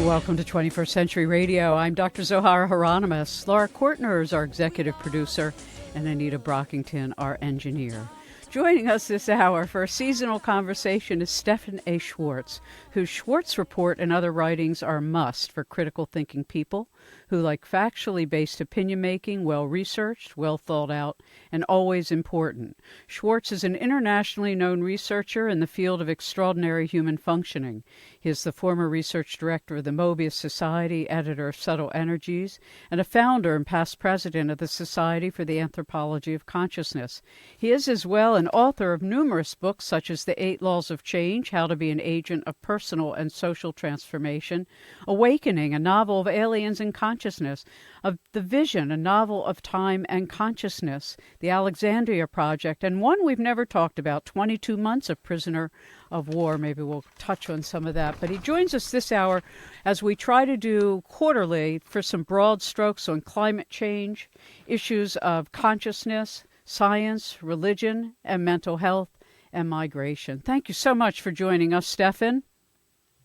Welcome to 21st Century Radio. I'm Dr. Zohara Hieronymus. Laura Kortner is our executive producer, and Anita Brockington, our engineer. Joining us this hour for a seasonal conversation is Stephan A. Schwartz, whose Schwartz Report and other writings are a must for critical thinking people who like factually based opinion making, well-researched, well-thought-out, and always important. Schwartz is an internationally known researcher in the field of extraordinary human functioning. He is the former research director of the Mobius Society, editor of Subtle Energies, and a founder and past president of the Society for the Anthropology of Consciousness. He is as well an author of numerous books such as The 8 Laws of Change, How to be an Agent of Personal and Social Transformation, Awakening, a novel of aliens and consciousness, of The Vision, a novel of time and consciousness, The Alexandria Project, and one we've never talked about, 22 Months of Prisoner of War. Maybe we'll touch on some of that. But he joins us this hour as we try to do quarterly for some broad strokes on climate change, issues of consciousness, science, religion, and mental health and migration. Thank you so much for joining us, Stephan.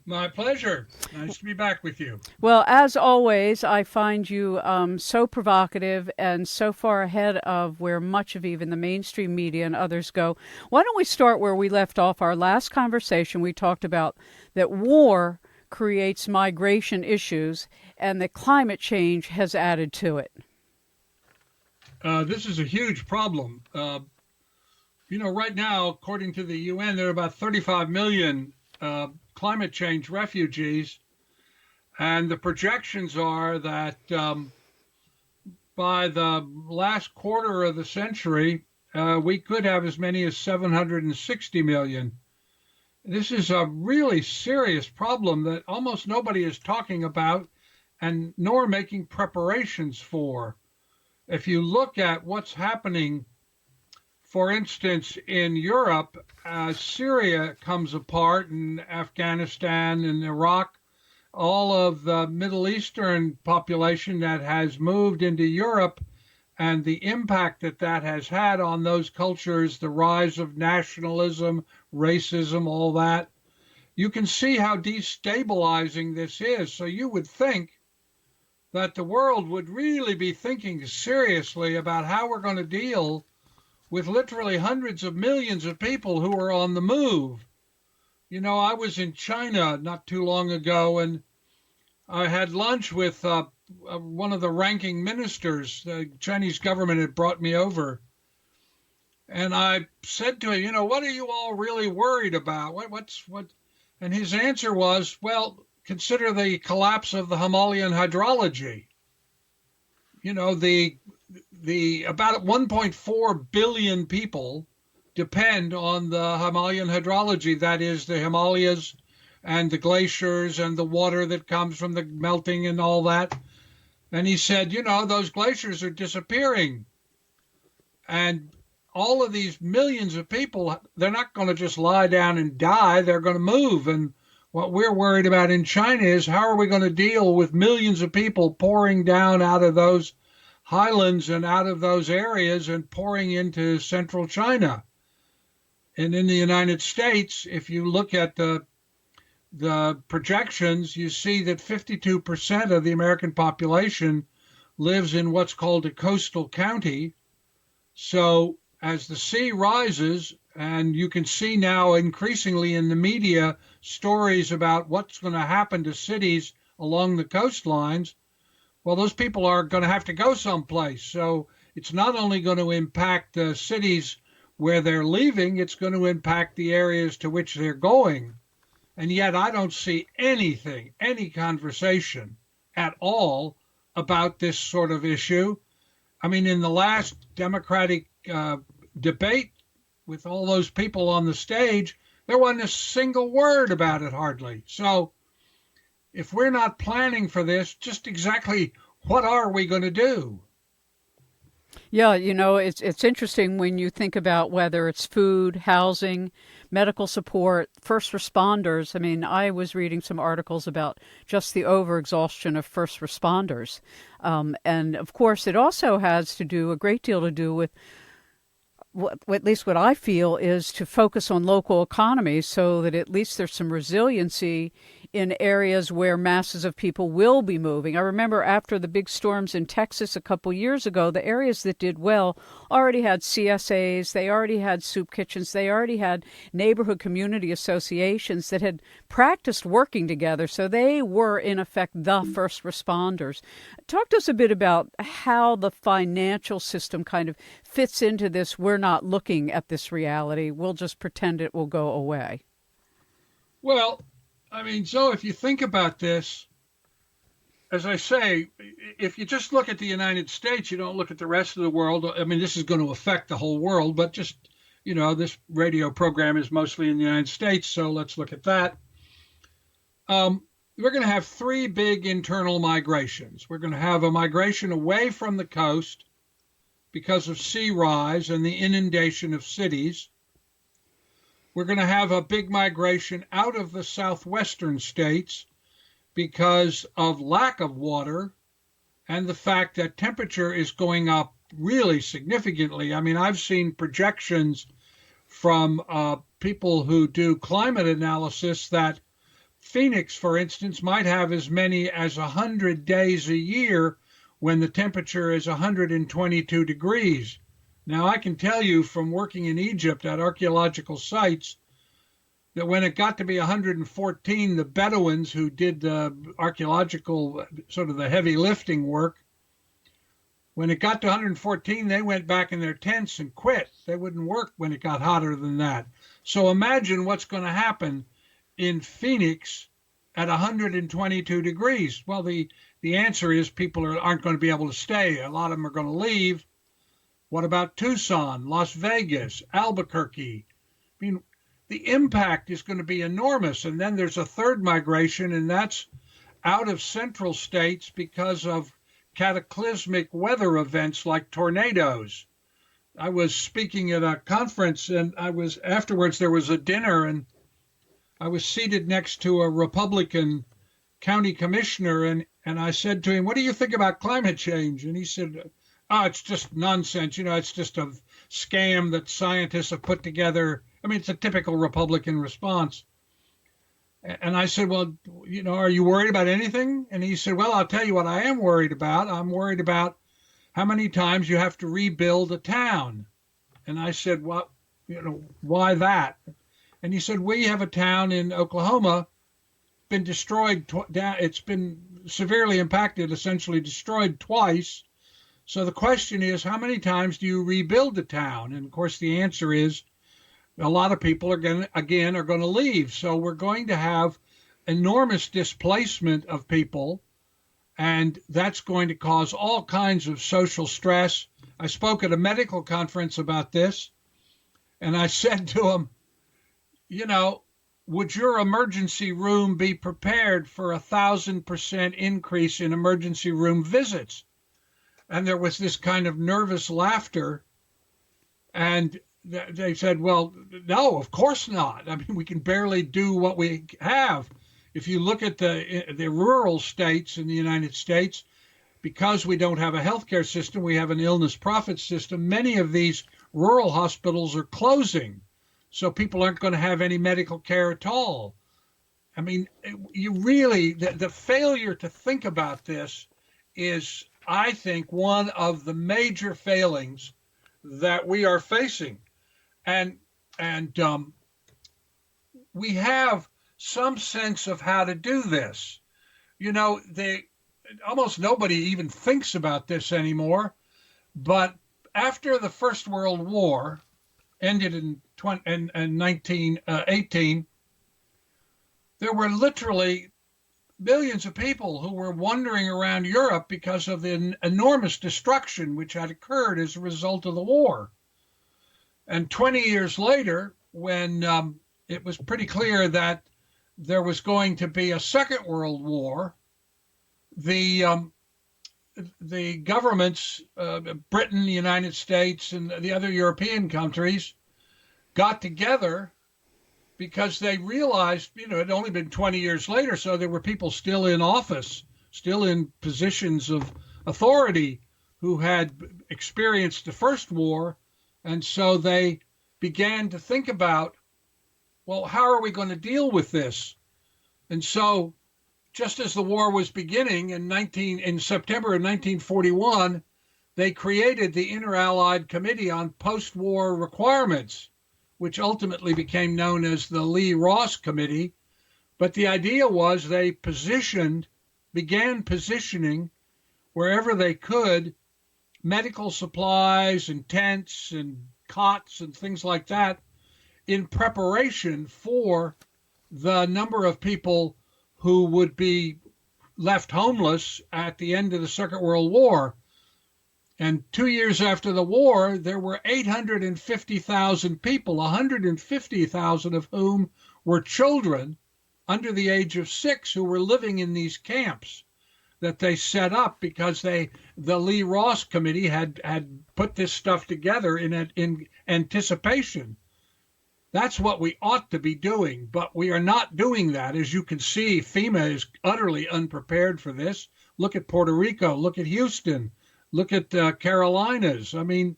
My pleasure. Nice to be back with you. Well, as always, I find you so provocative and so far ahead of where much of even the mainstream media and others go. Why don't we start where we left off our last conversation? We talked about that war creates migration issues and that climate change has added to it. This is a huge problem. Right now, according to the UN, there are about 35 million climate change refugees, and the projections are that by the last quarter of the century, we could have as many as 760 million. This is a really serious problem that almost nobody is talking about and nor making preparations for. If you look at what's happening, for instance, in Europe, Syria comes apart, and Afghanistan and Iraq, all of the Middle Eastern population that has moved into Europe, and the impact that that has had on those cultures, the rise of nationalism, racism, all that. You can see how destabilizing this is. So you would think that the world would really be thinking seriously about how we're going to deal with literally hundreds of millions of people who are on the move. I was in China not too long ago, and I had lunch with one of the ranking ministers. The Chinese government had brought me over. And I said to him, what are you all really worried about? What? And his answer was, well, consider the collapse of the Himalayan hydrology. The about 1.4 billion people depend on the Himalayan hydrology, that is the Himalayas and the glaciers and the water that comes from the melting and all that. And he said, those glaciers are disappearing. And all of these millions of people, they're not going to just lie down and die, they're going to move. And what we're worried about in China is how are we going to deal with millions of people pouring down out of those highlands and out of those areas and pouring into central China. And in the United States, if you look at the projections, you see that 52% of the American population lives in what's called a coastal county. So as the sea rises, and you can see now increasingly in the media stories about what's going to happen to cities along the coastlines, well, those people are going to have to go someplace. So it's not only going to impact the cities where they're leaving, it's going to impact the areas to which they're going. And yet I don't see anything, any conversation at all about this sort of issue. I mean, in the last Democratic debate with all those people on the stage, there wasn't a single word about it hardly. So if we're not planning for this, just exactly what are we going to do? Yeah, it's interesting when you think about whether it's food, housing, medical support, first responders. I mean, I was reading some articles about just the overexhaustion of first responders. And of course, it also has to do a great deal to do with at least what I feel is to focus on local economies so that at least there's some resiliency in areas where masses of people will be moving. I remember after the big storms in Texas a couple years ago, the areas that did well already had CSAs, they already had soup kitchens, they already had neighborhood community associations that had practiced working together. So they were, in effect, the first responders. Talk to us a bit about how the financial system kind of fits into this. We're not looking at this reality. We'll just pretend it will go away. Well, I mean, so if you think about this, as I say, if you just look at the United States, you don't look at the rest of the world. I mean, this is going to affect the whole world, but just, this radio program is mostly in the United States, so let's look at that. We're going to have three big internal migrations. We're going to have a migration away from the coast because of sea rise and the inundation of cities. We're going to have a big migration out of the southwestern states because of lack of water and the fact that temperature is going up really significantly. I mean, I've seen projections from people who do climate analysis that Phoenix, for instance, might have as many as 100 days a year when the temperature is 122 degrees. Now, I can tell you from working in Egypt at archaeological sites that when it got to be 114, the Bedouins who did the archaeological, sort of the heavy lifting work, when it got to 114, they went back in their tents and quit. They wouldn't work when it got hotter than that. So imagine what's going to happen in Phoenix at 122 degrees. Well, the answer is people aren't going to be able to stay. A lot of them are going to leave. What about Tucson, Las Vegas, Albuquerque? I mean, the impact is going to be enormous. And then there's a third migration, and that's out of central states because of cataclysmic weather events like tornadoes. I was speaking at a conference, and afterwards there was a dinner, and I was seated next to a Republican county commissioner, and I said to him, "What do you think about climate change?" And he said, "Oh, it's just nonsense. It's just a scam that scientists have put together." I mean, it's a typical Republican response. And I said, "Well, are you worried about anything?" And he said, "Well, I'll tell you what I am worried about. I'm worried about how many times you have to rebuild a town." And I said, "Well, why that?" And he said, "We have a town in Oklahoma, been destroyed. It's been severely impacted, essentially destroyed twice. So the question is, how many times do you rebuild the town?" And of course, the answer is a lot of people are going to leave. So we're going to have enormous displacement of people, and that's going to cause all kinds of social stress. I spoke at a medical conference about this, and I said to them, would your emergency room be prepared for 1,000% increase in emergency room visits? And there was this kind of nervous laughter. And they said, "Well, no, of course not. I mean, we can barely do what we have." If you look at the rural states in the United States, because we don't have a healthcare system, we have an illness profit system. Many of these rural hospitals are closing. So people aren't going to have any medical care at all. I mean, the failure to think about this is, I think, one of the major failings that we are facing. And we have some sense of how to do this. Almost nobody even thinks about this anymore. But after the First World War ended in 1918, there were literally millions of people who were wandering around Europe because of the enormous destruction which had occurred as a result of the war. And 20 years later, when it was pretty clear that there was going to be a Second World War, the governments, Britain, the United States, and the other European countries got together because they realized, it had only been 20 years later, so there were people still in office, still in positions of authority who had experienced the First War. And so they began to think about, well, how are we going to deal with this? And so just as the war was beginning in September of 1941, they created the Inter-Allied Committee on Post-War Requirements, which ultimately became known as the Lee-Ross Committee. But the idea was they began positioning wherever they could medical supplies and tents and cots and things like that in preparation for the number of people who would be left homeless at the end of the Second World War. And 2 years after the war, there were 850,000 people, 150,000 of whom were children under the age of 6 who were living in these camps that they set up because the Lee-Ross Committee had put this stuff together in anticipation. That's what we ought to be doing, but we are not doing that. As you can see, FEMA is utterly unprepared for this. Look at Puerto Rico, look at Houston, look at Carolinas. I mean,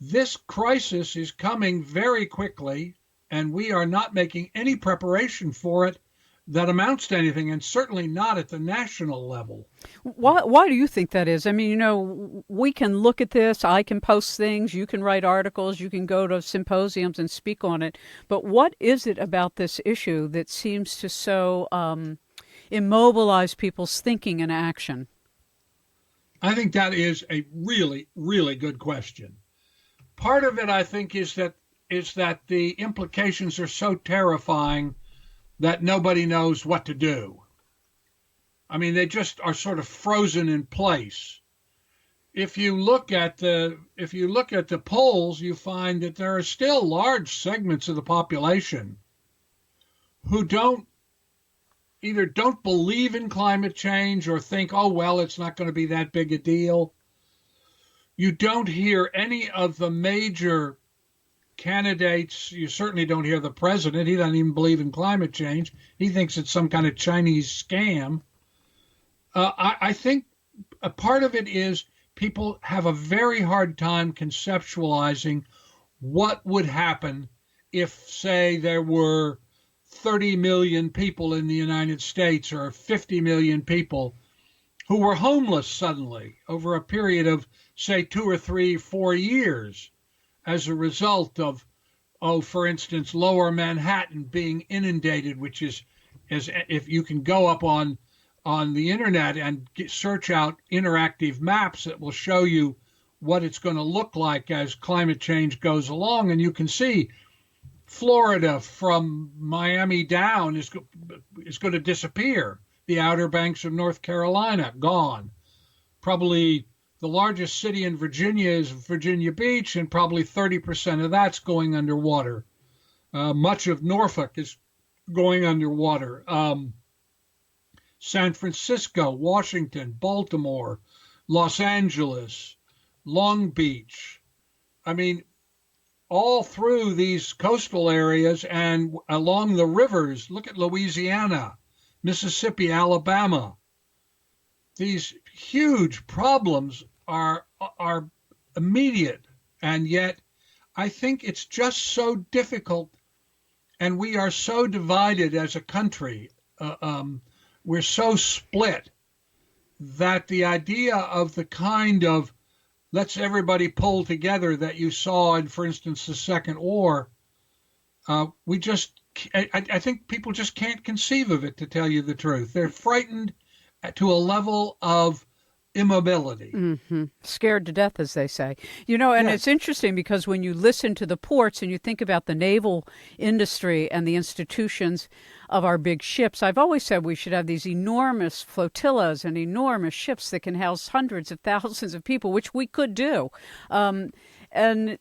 this crisis is coming very quickly, and we are not making any preparation for it that amounts to anything, and certainly not at the national level. Why do you think that is? I mean, we can look at this, I can post things, you can write articles, you can go to symposiums and speak on it, but what is it about this issue that seems to so immobilize people's thinking and action? I think that is a really, really good question. Part of it, I think, is that the implications are so terrifying that nobody knows what to do. I mean, they just are sort of frozen in place. If you look at the polls, you find that there are still large segments of the population who either don't believe in climate change or think, oh, well, it's not going to be that big a deal. You don't hear any of the major candidates. You certainly don't hear the president. He doesn't even believe in climate change. He thinks it's some kind of Chinese scam. I think a part of it is people have a very hard time conceptualizing what would happen if, say, there were 30 million people in the United States or 50 million people who were homeless suddenly over a period of, say, 2 or 3, 4 years as a result of, for instance, lower Manhattan being inundated, which is if you can go up on the internet and search out interactive maps that will show you what it's going to look like as climate change goes along, and you can see Florida from Miami down is going to disappear. The Outer Banks of North Carolina, gone. Probably the largest city in Virginia is Virginia Beach, and probably 30% of that's going underwater. Much of Norfolk is going underwater. San Francisco, Washington, Baltimore, Los Angeles, Long Beach. I mean, all through these coastal areas and along the rivers. Look at Louisiana, Mississippi, Alabama. These huge problems are immediate, and yet I think it's just so difficult, and we are so divided as a country. We're so split that the idea of the kind of let's everybody pull together that you saw in, for instance, the Second War, I think people just can't conceive of it, to tell you the truth. They're frightened to a level of immobility. Mm-hmm. Scared to death, as they say. And It's interesting because when you listen to the ports and you think about the naval industry and the institutions of our big ships, I've always said we should have these enormous flotillas and enormous ships that can house hundreds of thousands of people, which we could do. And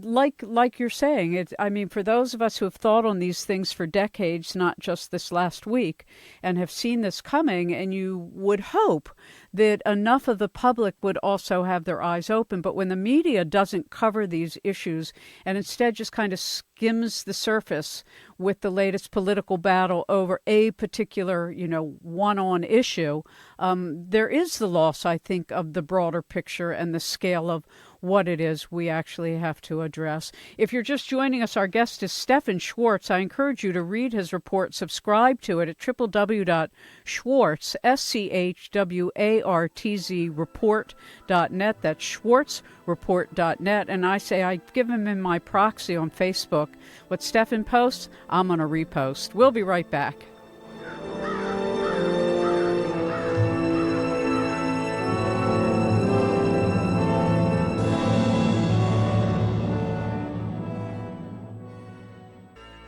like you're saying, for those of us who have thought on these things for decades, not just this last week, and have seen this coming, and you would hope that enough of the public would also have their eyes open. But when the media doesn't cover these issues and instead just kind of skims the surface with the latest political battle over a particular, one-on issue, there is the loss, I think, of the broader picture and the scale of what it is we actually have to address. If you're just joining us, our guest is Stephan Schwartz. I encourage you to read his report, subscribe to it at www.schwartz, SCHWARTZ report.net. That's schwartzreport.net. And I say I give him in my proxy on Facebook. What Stephan posts, I'm going to repost. We'll be right back.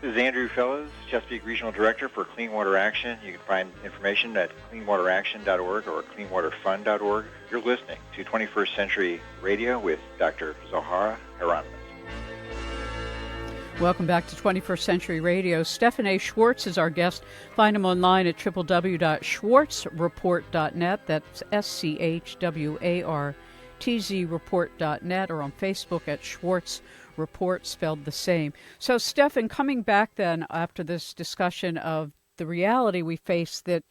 This is Andrew Fellows, Chesapeake Regional Director for Clean Water Action. You can find information at cleanwateraction.org or cleanwaterfund.org. You're listening to 21st Century Radio with Dr. Zohara Hieronymus. Welcome back to 21st Century Radio. Stephan A. Schwartz is our guest. Find him online at www.schwartzreport.net. That's SCHWARTZ report.net, or on Facebook at Schwartz Report, spelled the same. So, Stephan, coming back then after this discussion of the reality we face that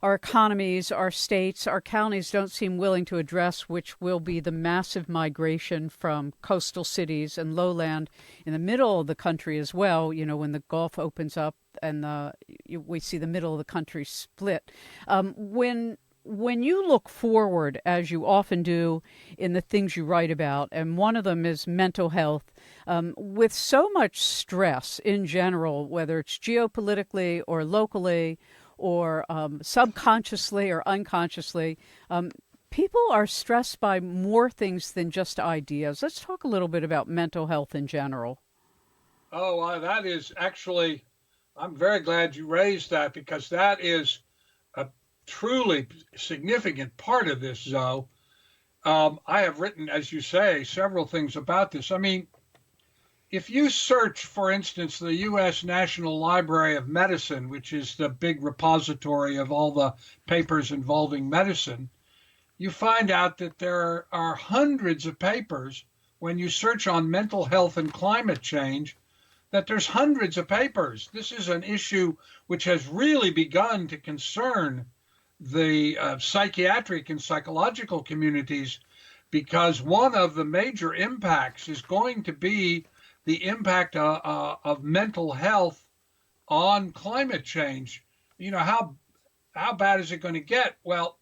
our economies, our states, our counties don't seem willing to address, which will be the massive migration from coastal cities and lowland in the middle of the country as well. You know, when the Gulf opens up and we see the middle of the country split. When you look forward, as you often do in the things you write about, and one of them is mental health, with so much stress in general, whether it's geopolitically or locally or subconsciously or unconsciously, people are stressed by more things than just ideas. Let's talk a little bit about mental health in general. Oh, that is actually, I'm very glad you raised that, because that is a truly significant part of this, Zoe. I have written, as you say, several things about this. I mean, if you search, for instance, the U.S. National Library of Medicine, which is the big repository of all the papers involving medicine, you find out that there are hundreds of papers. When you search on mental health and climate change, that there's hundreds of papers. This is an issue which has really begun to concern the psychiatric and psychological communities, because one of the major impacts is going to be the impact of mental health on climate change. You know, how bad is it going to get? Well,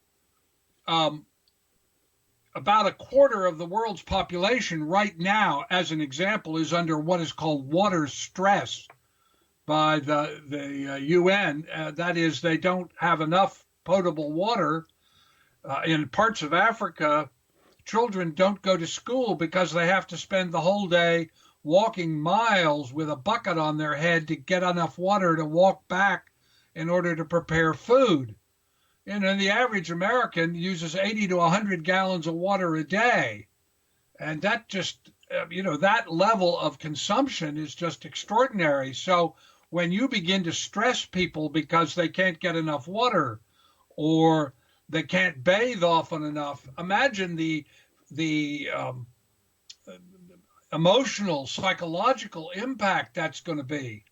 about a quarter of the world's population right now, as an example, is under what is called water stress by the UN. That is, they don't have enough potable water. In parts of Africa, children don't go to school because they have to spend the whole day walking miles with a bucket on their head to get enough water to walk back in order to prepare food. And the average American uses 80 to 100 gallons of water a day. And that just, that level of consumption is just extraordinary. So when you begin to stress people because they can't get enough water, or they can't bathe often enough, imagine the emotional, psychological impact that's going to be.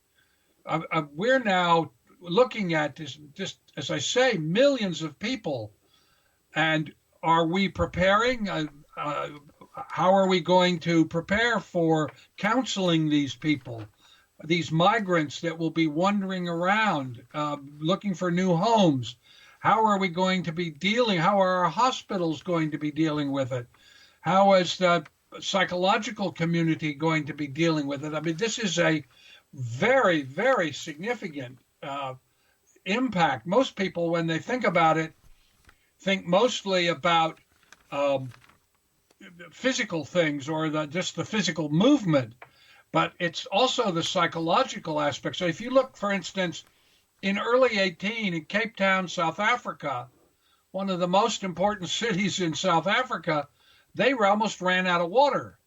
We're now looking at this, just as I say, millions of people. And are we preparing? How are we going to prepare for counseling these people, these migrants that will be wandering around, looking for new homes? How are we going to be how are our hospitals going to be dealing with it? How is the psychological community going to be dealing with it? I mean, this is a very, very significant impact. Most people, when they think about it, think mostly about physical things or just the physical movement, but it's also the psychological aspect. So if you look, for instance, in early 2018 in Cape Town, South Africa, one of the most important cities in South Africa, they almost ran out of water.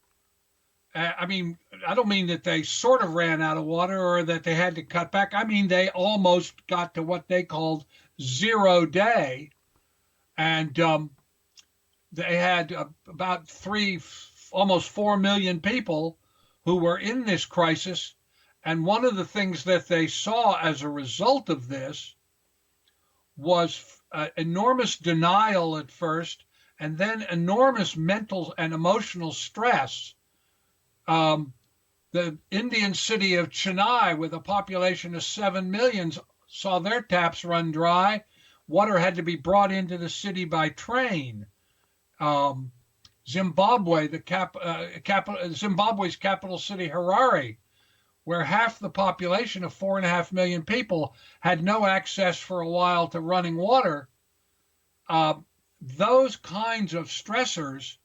I mean, I don't mean that they sort of ran out of water or that they had to cut back. I mean, they almost got to what they called 0 day. And they had about almost 4 million people who were in this crisis. And one of the things that they saw as a result of this was enormous denial at first and then enormous mental and emotional stress. The Indian city of Chennai, with a population of 7 million, saw their taps run dry. Water had to be brought into the city by train. Zimbabwe, Zimbabwe's capital city, Harare, where half the population of 4.5 million people had no access for a while to running water. Those kinds of stressors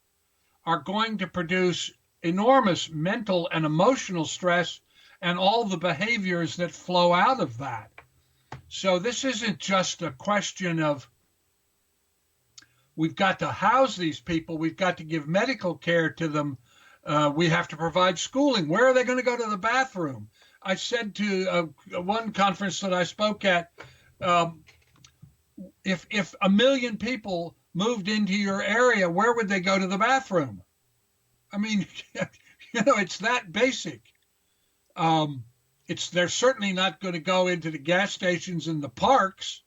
are going to produce enormous mental and emotional stress and all the behaviors that flow out of that. So this isn't just a question of we've got to house these people, we've got to give medical care to them, we have to provide schooling. Where are they going to go to the bathroom? I said to one conference that I spoke at, if 1 million people moved into your area, where would they go to the bathroom? I mean, it's that basic. They're certainly not going to go into the gas stations and the parks.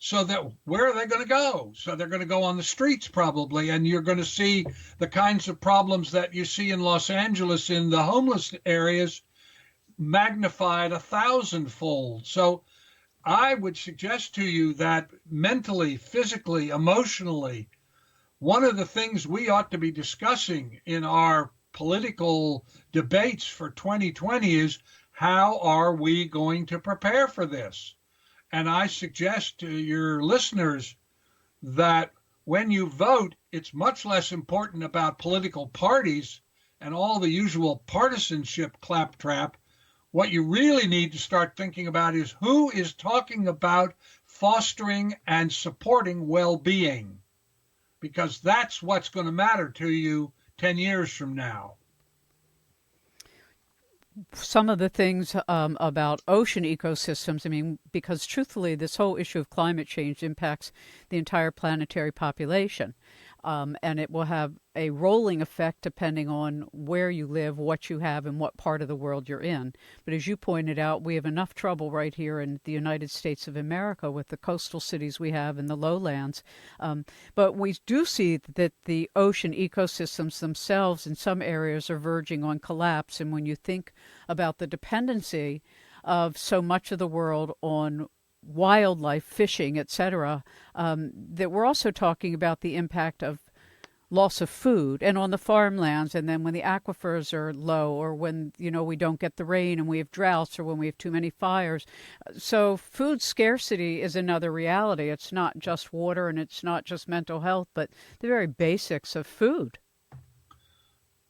So that where are they going to go? So they're going to go on the streets probably, and you're going to see the kinds of problems that you see in Los Angeles in the homeless areas magnified 1,000-fold. So I would suggest to you that mentally, physically, emotionally, one of the things we ought to be discussing in our political debates for 2020 is how are we going to prepare for this? And I suggest to your listeners that when you vote, it's much less important about political parties and all the usual partisanship claptrap. What you really need to start thinking about is who is talking about fostering and supporting well-being, because that's what's going to matter to you 10 years from now. Some of the things about ocean ecosystems, I mean, because truthfully, this whole issue of climate change impacts the entire planetary population. And it will have a rolling effect depending on where you live, what you have, and what part of the world you're in. But as you pointed out, we have enough trouble right here in the United States of America with the coastal cities we have and the lowlands. But we do see that the ocean ecosystems themselves in some areas are verging on collapse. And when you think about the dependency of so much of the world on wildlife, fishing, etc., that we're also talking about the impact of loss of food and on the farmlands, and then when the aquifers are low, or when we don't get the rain and we have droughts, or when we have too many fires. So food scarcity is another reality. It's not just water and it's not just mental health, but the very basics of food.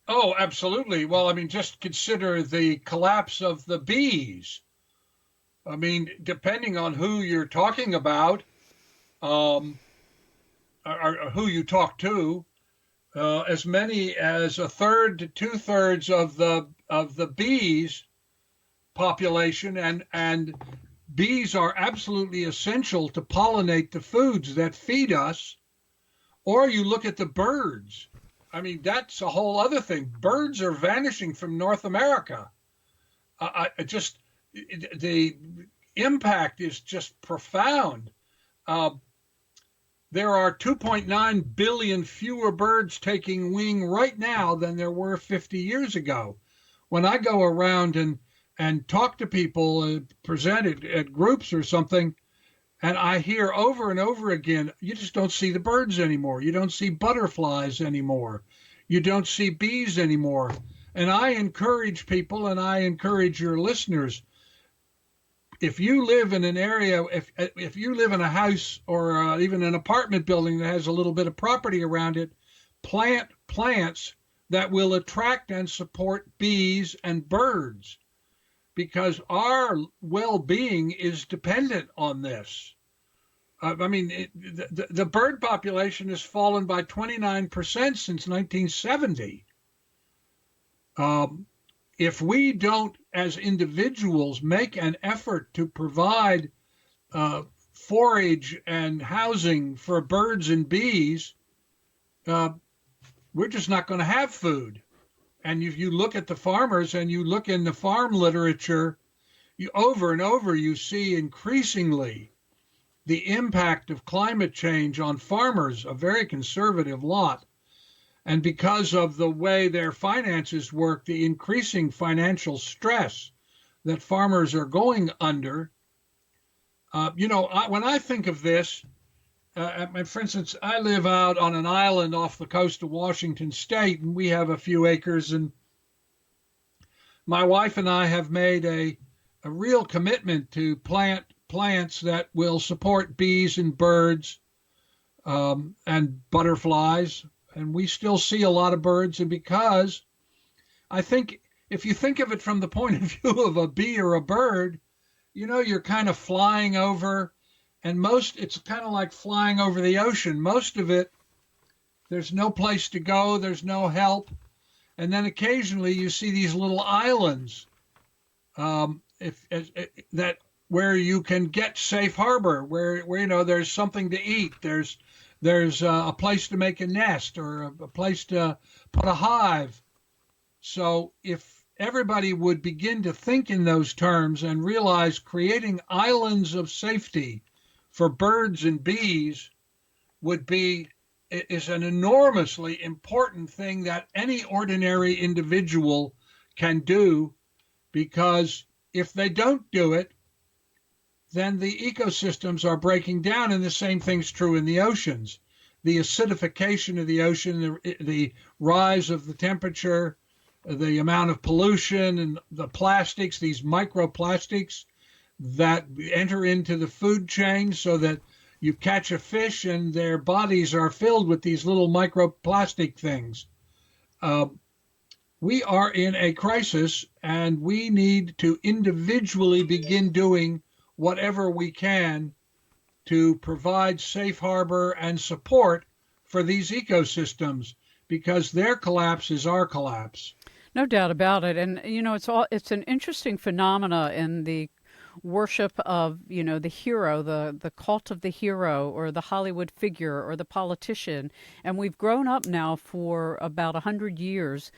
Oh, absolutely. Well, I mean, just consider the collapse of the bees. I mean, depending on who you're talking about, or who you talk to, as many as a third to 2/3 of the bees population, and bees are absolutely essential to pollinate the foods that feed us. Or you look at the birds. I mean, that's a whole other thing. Birds are vanishing from North America. The impact is just profound. There are 2.9 billion fewer birds taking wing right now than there were 50 years ago. When I go around and talk to people, present at groups or something, and I hear over and over again, you just don't see the birds anymore. You don't see butterflies anymore. You don't see bees anymore. And I encourage people, and I encourage your listeners, if you live in an area, if you live in a house or even an apartment building that has a little bit of property around it, plant plants that will attract and support bees and birds, because our well-being is dependent on this. I mean, the bird population has fallen by 29% since 1970. If we don't, as individuals, make an effort to provide forage and housing for birds and bees, we're just not going to have food. And if you look at the farmers and you look in the farm literature, over and over you see increasingly the impact of climate change on farmers, a very conservative lot, and because of the way their finances work, the increasing financial stress that farmers are going under. When I think of this, for instance, I live out on an island off the coast of Washington State, and we have a few acres, and my wife and I have made a real commitment to plant plants that will support bees and birds and butterflies. And we still see a lot of birds. And because I think if you think of it from the point of view of a bee or a bird, you're kind of flying over, and it's kind of like flying over the ocean. Most of it, there's no place to go, there's no help. And then occasionally you see these little islands where you can get safe harbor, where there's something to eat, there's a place to make a nest or a place to put a hive. So if everybody would begin to think in those terms and realize creating islands of safety for birds and bees is an enormously important thing that any ordinary individual can do, because if they don't do it, then the ecosystems are breaking down, and the same thing's true in the oceans. The acidification of the ocean, the rise of the temperature, the amount of pollution, and the plastics, these microplastics that enter into the food chain, so that you catch a fish and their bodies are filled with these little microplastic things. We are in a crisis, and we need to individually begin doing whatever we can to provide safe harbor and support for these ecosystems, because their collapse is our collapse. No doubt about it. And, it's an interesting phenomena in the worship of, the hero, the cult of the hero, or the Hollywood figure, or the politician. And we've grown up now for about 100 years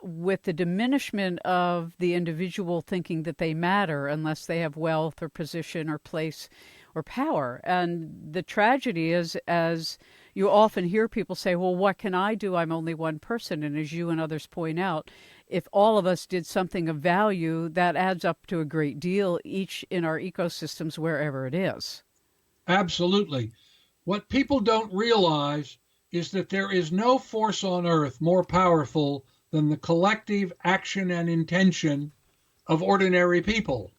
with the diminishment of the individual thinking that they matter unless they have wealth or position or place or power. And the tragedy is, as you often hear people say, well, what can I do? I'm only one person. And as you and others point out, if all of us did something of value, that adds up to a great deal, each in our ecosystems, wherever it is. Absolutely. What people don't realize is that there is no force on earth more powerful than the collective action and intention of ordinary people.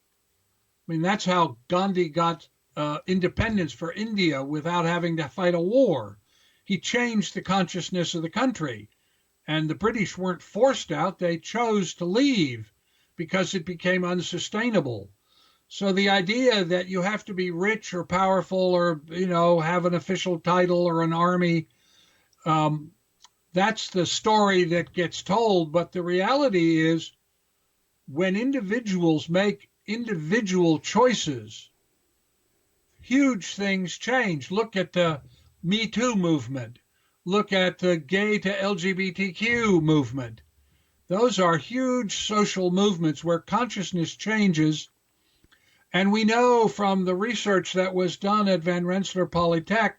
I mean, that's how Gandhi got independence for India without having to fight a war. He changed the consciousness of the country. And the British weren't forced out, they chose to leave because it became unsustainable. So the idea that you have to be rich or powerful or, have an official title or an army, that's the story that gets told. But the reality is, when individuals make individual choices, huge things change. Look at the Me Too movement. Look at the gay to LGBTQ movement. Those are huge social movements where consciousness changes. And we know from the research that was done at Van Rensselaer Polytech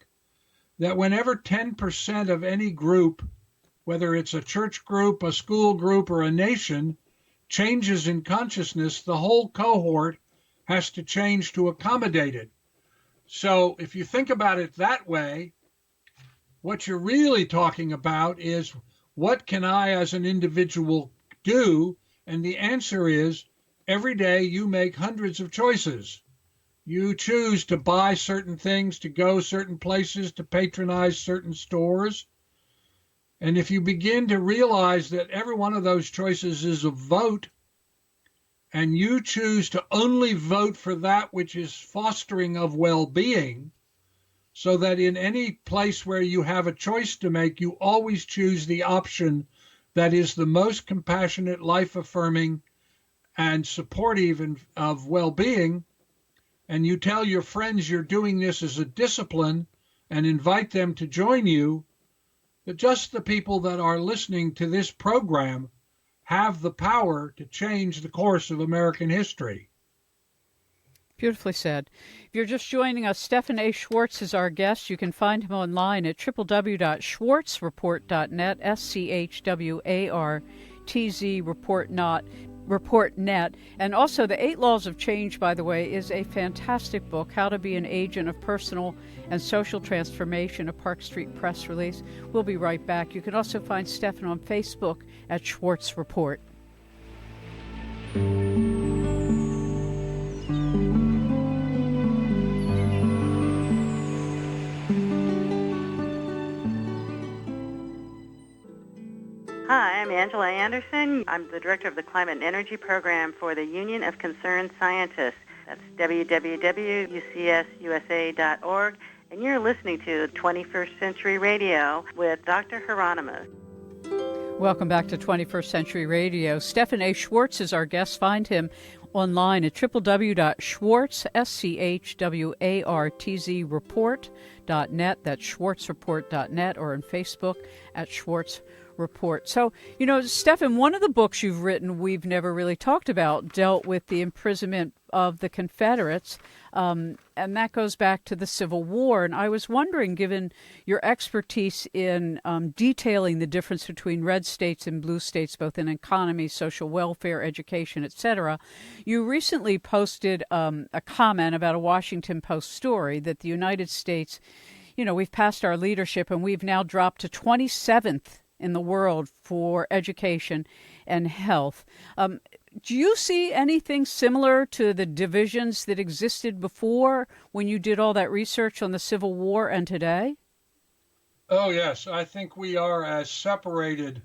that whenever 10% of any group, whether it's a church group, a school group, or a nation, changes in consciousness, the whole cohort has to change to accommodate it. So if you think about it that way, what you're really talking about is, what can I as an individual do? And the answer is, every day you make hundreds of choices. You choose to buy certain things, to go certain places, to patronize certain stores. And if you begin to realize that every one of those choices is a vote, and you choose to only vote for that which is fostering of well-being, so that in any place where you have a choice to make, you always choose the option that is the most compassionate, life-affirming, and supportive of well-being, and you tell your friends you're doing this as a discipline and invite them to join you, that just the people that are listening to this program have the power to change the course of American history. Beautifully said. If you're just joining us, Stephan A. Schwartz is our guest. You can find him online at www.schwartzreport.net, SCHWARTZ report.net. And also, The 8 Laws of Change, by the way, is a fantastic book, How to Be an Agent of Personal and Social Transformation, a Park Street Press release. We'll be right back. You can also find Stephan on Facebook at Schwartz Report. Hi, I'm Angela Anderson. I'm the director of the Climate and Energy Program for the Union of Concerned Scientists. That's www.ucsusa.org. And you're listening to 21st Century Radio with Dr. Hieronymus. Welcome back to 21st Century Radio. Stephan A. Schwartz is our guest. Find him online at www.schwartz, SCHWARTZ report.net. That's schwartzreport.net, or on Facebook at Schwartz Report. So, Stephan, one of the books you've written we've never really talked about dealt with the imprisonment of the Confederates, and that goes back to the Civil War. And I was wondering, given your expertise in detailing the difference between red states and blue states, both in economy, social welfare, education, etc., you recently posted a comment about a Washington Post story that the United States, we've passed our leadership and we've now dropped to 27th in the world for education and health. Do you see anything similar to the divisions that existed before when you did all that research on the Civil War and today? Oh, yes. I think we are as separated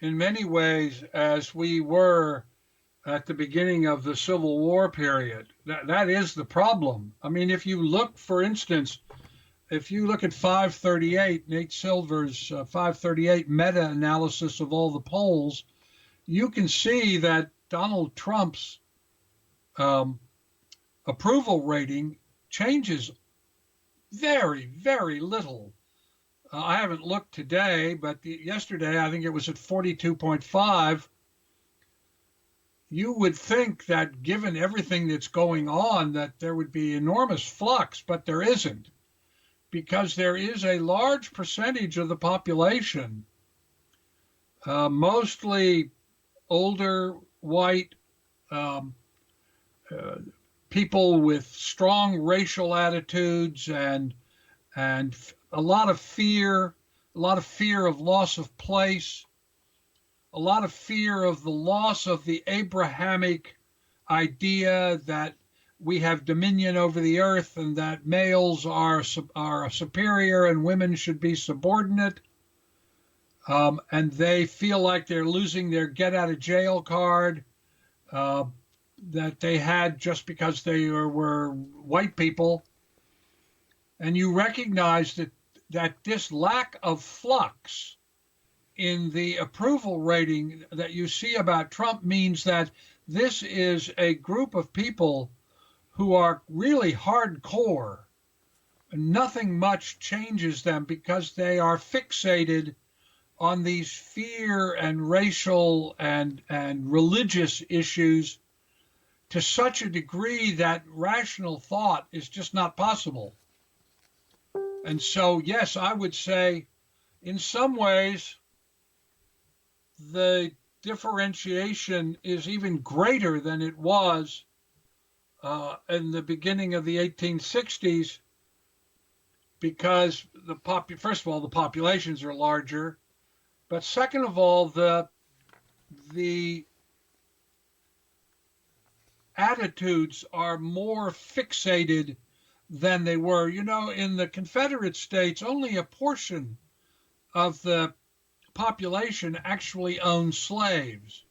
in many ways as we were at the beginning of the Civil War period. That is the problem. I mean, if you look, for instance, if you look at 538, Nate Silver's 538 meta-analysis of all the polls, you can see that Donald Trump's approval rating changes very, very little. I haven't looked today, but yesterday I think it was at 42.5. You would think that given everything that's going on, that there would be enormous flux, but there isn't, because there is a large percentage of the population, mostly older, white, people with strong racial attitudes and a lot of fear of loss of place, a lot of fear of the loss of the Abrahamic idea that we have dominion over the earth and that males are superior and women should be subordinate. And they feel like they're losing their get-out-of-jail card that they had just because they were white people. And you recognize that this lack of flux in the approval rating that you see about Trump means that this is a group of people who are really hardcore. Nothing much changes them because they are fixated on these fear and racial and religious issues to such a degree that rational thought is just not possible. And so, yes, I would say in some ways the differentiation is even greater than it was in the beginning of the 1860s, because first of all, the populations are larger, but second of all, the attitudes are more fixated than they were. In the Confederate States, only a portion of the population actually owned slaves.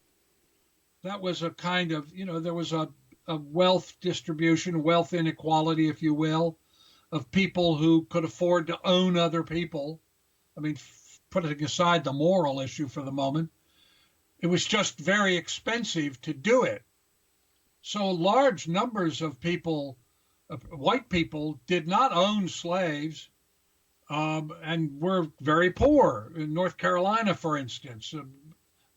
That was a kind of, there was a wealth distribution, wealth inequality, if you will, of people who could afford to own other people. I mean, putting aside the moral issue for the moment, it was just very expensive to do it. So large numbers of people, white people, did not own slaves and were very poor. In North Carolina, for instance,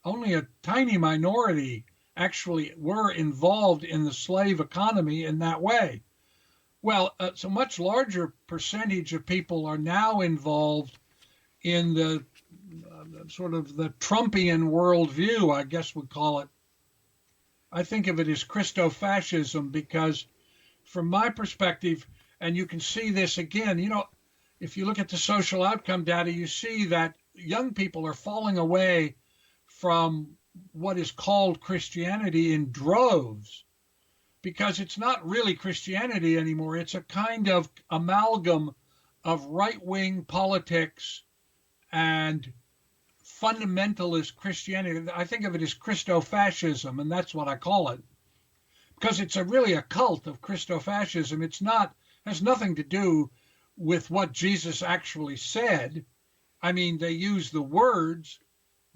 only a tiny minority actually were involved in the slave economy in that way. Well, it's a much larger percentage of people are now involved in the sort of the Trumpian worldview, I guess we'd call it. I think of it as Christo-fascism because from my perspective, and you can see this again, if you look at the social outcome data, you see that young people are falling away from what is called Christianity in droves because it's not really Christianity anymore. It's a kind of amalgam of right-wing politics and fundamentalist Christianity. I think of it as Christo-fascism, and that's what I call it, because it's really a cult of Christo-fascism. Has nothing to do with what Jesus actually said. I mean, they use the words,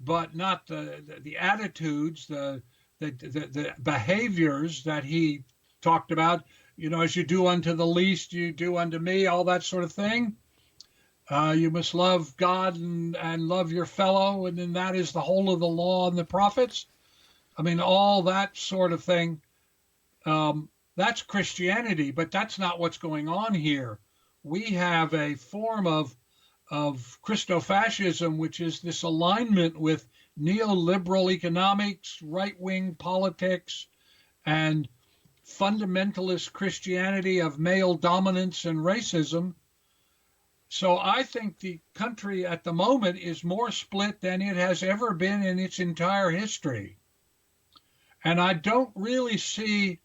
but not the attitudes, the behaviors that he talked about. As you do unto the least, you do unto me, all that sort of thing. You must love God and love your fellow, and then that is the whole of the law and the prophets. I mean, all that sort of thing. That's Christianity, but that's not what's going on here. We have a form of Christo-fascism, which is this alignment with neoliberal economics, right-wing politics, and fundamentalist Christianity of male dominance and racism. So I think the country at the moment is more split than it has ever been in its entire history. And I don't really see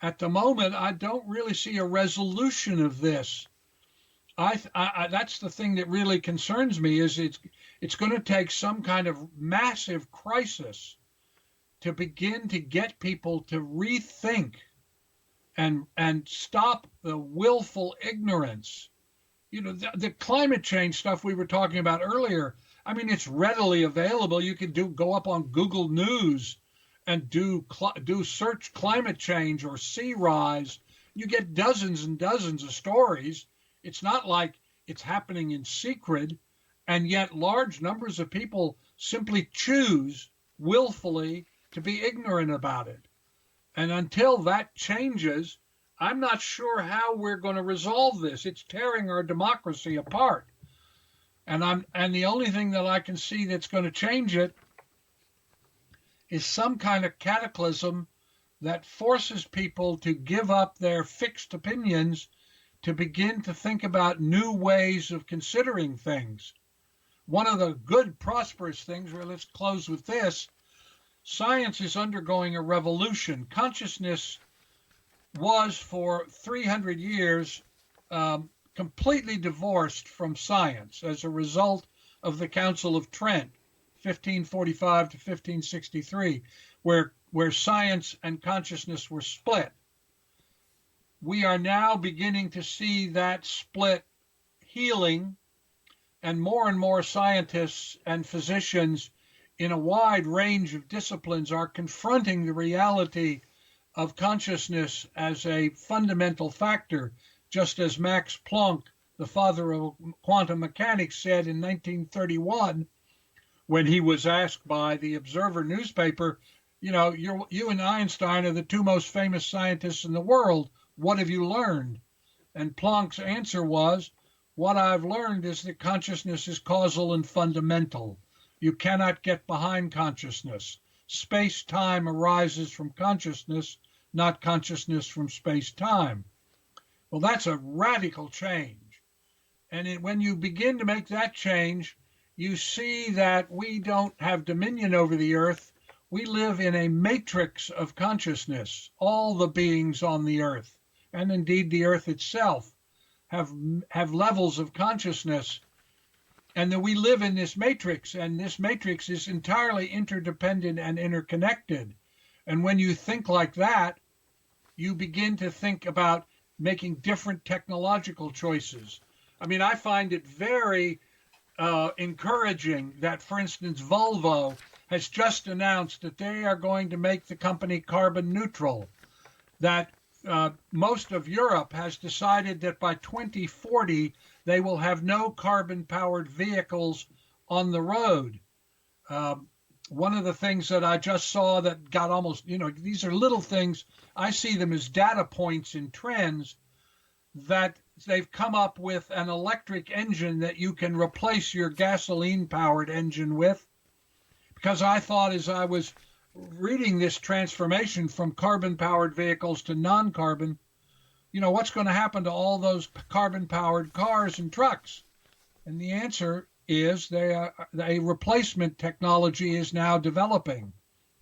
a resolution of this. That's the thing that really concerns me is it's going to take some kind of massive crisis to begin to get people to rethink and stop the willful ignorance. The climate change stuff we were talking about earlier, I mean, it's readily available. You can go up on Google News and do search climate change or sea rise. You get dozens and dozens of stories. It's not like it's happening in secret, and yet large numbers of people simply choose willfully to be ignorant about it. And until that changes, I'm not sure how we're going to resolve this. It's tearing our democracy apart. And the only thing that I can see that's going to change it is some kind of cataclysm that forces people to give up their fixed opinions to begin to think about new ways of considering things. One of the good, prosperous things, let's close with this, science is undergoing a revolution. Consciousness was for 300 years completely divorced from science as a result of the Council of Trent, 1545 to 1563, where science and consciousness were split. We are now beginning to see that split healing, and more scientists and physicians in a wide range of disciplines are confronting the reality of consciousness as a fundamental factor, just as Max Planck, the father of quantum mechanics, said in 1931 when he was asked by the Observer newspaper, you and Einstein are the two most famous scientists in the world. What have you learned? And Planck's answer was, what I've learned is that consciousness is causal and fundamental. You cannot get behind consciousness. Space-time arises from consciousness, not consciousness from space-time. Well, that's a radical change. And when you begin to make that change, you see that we don't have dominion over the earth. We live in a matrix of consciousness. All the beings on the earth, and indeed the earth itself, have levels of consciousness, and that we live in this matrix, and this matrix is entirely interdependent and interconnected. And when you think like that, you begin to think about making different technological choices. I mean, I find it very encouraging that, for instance, Volvo has just announced that they are going to make the company carbon neutral, that most of Europe has decided that by 2040 they will have no carbon-powered vehicles on the road. one of the things that I just saw that got almost, these are little things. I see them as data points in trends that they've come up with an electric engine that you can replace your gasoline-powered engine with. Because I thought as I was reading this transformation from carbon-powered vehicles to non-carbon, what's going to happen to all those carbon-powered cars and trucks? And the answer is a replacement technology is now developing.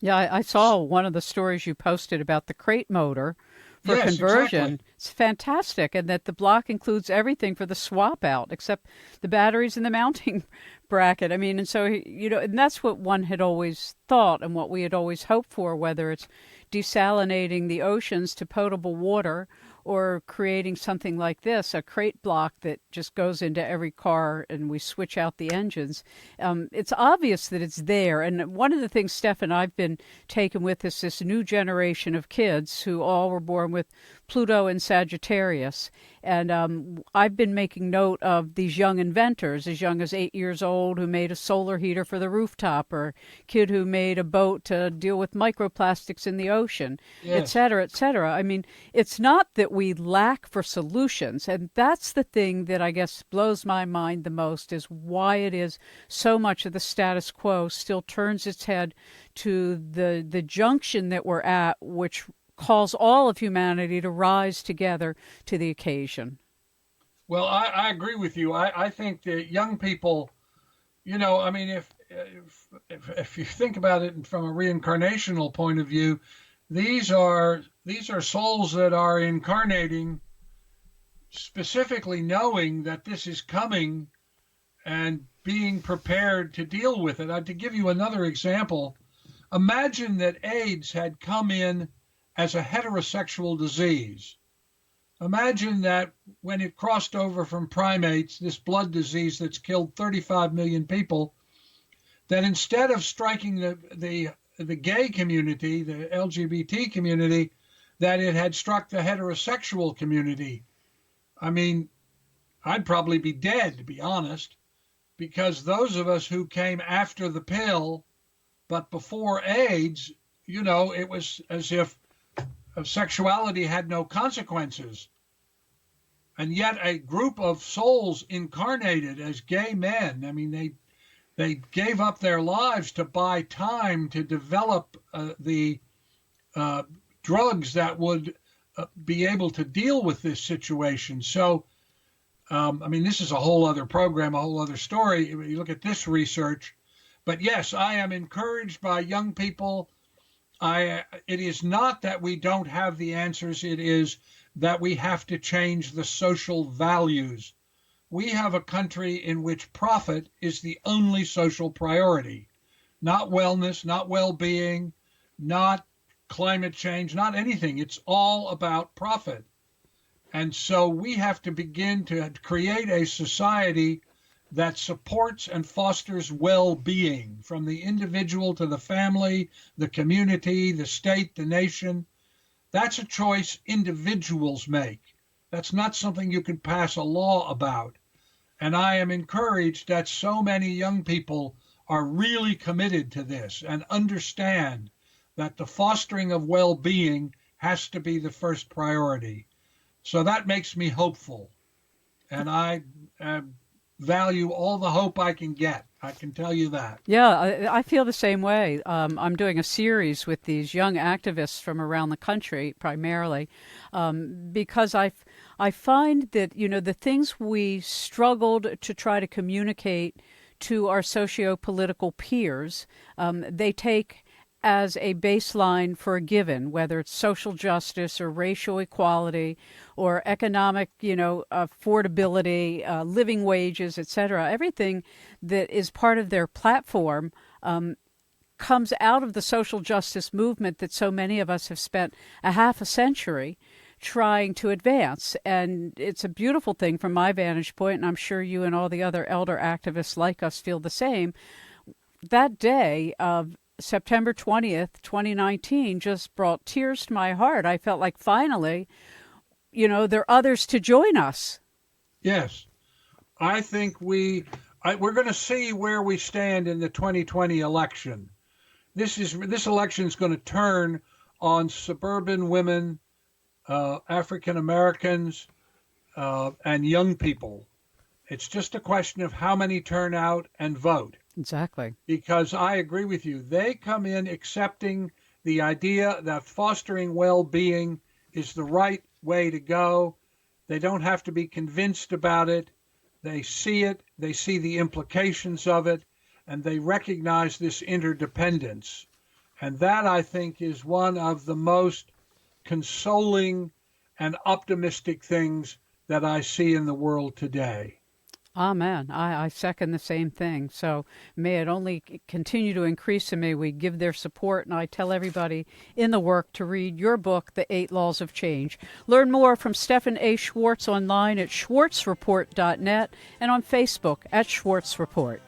Yeah, I saw one of the stories you posted about the crate motor for Yes, conversion. exactly. It's fantastic, and that the block includes everything for the swap out except the batteries and the mounting bracket. I mean, and so, and that's what one had always thought and what we had always hoped for, whether it's desalinating the oceans to potable water or creating something like this, a crate block that just goes into every car and we switch out the engines. It's obvious that it's there. And one of the things, Stephan, I've been taken with is this new generation of kids who all were born with Pluto and Sagittarius. And I've been making note of these young inventors, as young as 8 years old, who made a solar heater for the rooftop, or a kid who made a boat to deal with microplastics in the ocean, et Yes. cetera, et cetera. I mean, it's not that we lack for solutions. And that's the thing that I guess blows my mind the most, is why it is so much of the status quo still turns its head to the junction that we're at, which calls all of humanity to rise together to the occasion. Well, I agree with you. I think that young people, I mean, if you think about it from a reincarnational point of view, these are souls that are incarnating, specifically knowing that this is coming and being prepared to deal with it. To give you another example, imagine that AIDS had come in as a heterosexual disease. Imagine that when it crossed over from primates, this blood disease that's killed 35 million people, that instead of striking the gay community, the LGBT community, that it had struck the heterosexual community. I mean, I'd probably be dead, to be honest, because those of us who came after the pill, but before AIDS, it was as if sexuality had no consequences. And yet a group of souls incarnated as gay men, I mean, they gave up their lives to buy time to develop the drugs that would be able to deal with this situation. So, I mean, this is a whole other program, a whole other story. You look at this research. But yes, I am encouraged by young people. It is not that we don't have the answers. It is that we have to change the social values. We have a country in which profit is the only social priority, not wellness, not well-being, not climate change, not anything. It's all about profit. And so we have to begin to create a society that supports and fosters well-being, from the individual to the family, the community, the state, the nation. That's a choice individuals make. That's not something you can pass a law about. And I am encouraged that so many young people are really committed to this and understand that the fostering of well-being has to be the first priority. So that makes me hopeful. And I value all the hope I can get. I can tell you that. Yeah, I feel the same way. I'm doing a series with these young activists from around the country, primarily, because I find that, the things we struggled to try to communicate to our socio-political peers, they take as a baseline for a given, whether it's social justice or racial equality or economic, affordability, living wages, et cetera. Everything that is part of their platform comes out of the social justice movement that so many of us have spent a half a century trying to advance. And it's a beautiful thing from my vantage point, and I'm sure you and all the other elder activists like us feel the same. That day of September 20th, 2019, just brought tears to my heart. I felt like finally, there are others to join us. Yes. I think we're going to see where we stand in the 2020 election. this election is going to turn on suburban women, African Americans, and young people. It's just a question of how many turn out and vote. Exactly. Because I agree with you. They come in accepting the idea that fostering well-being is the right way to go. They don't have to be convinced about it. They see it. They see the implications of it, and they recognize this interdependence. And that, I think, is one of the most consoling and optimistic things that I see in the world today. Amen. I second the same thing. So may it only continue to increase, and may we give their support. And I tell everybody in the work to read your book, The 8 Laws of Change. Learn more from Stephan A. Schwartz online at schwartzreport.net and on Facebook at Schwartz Report.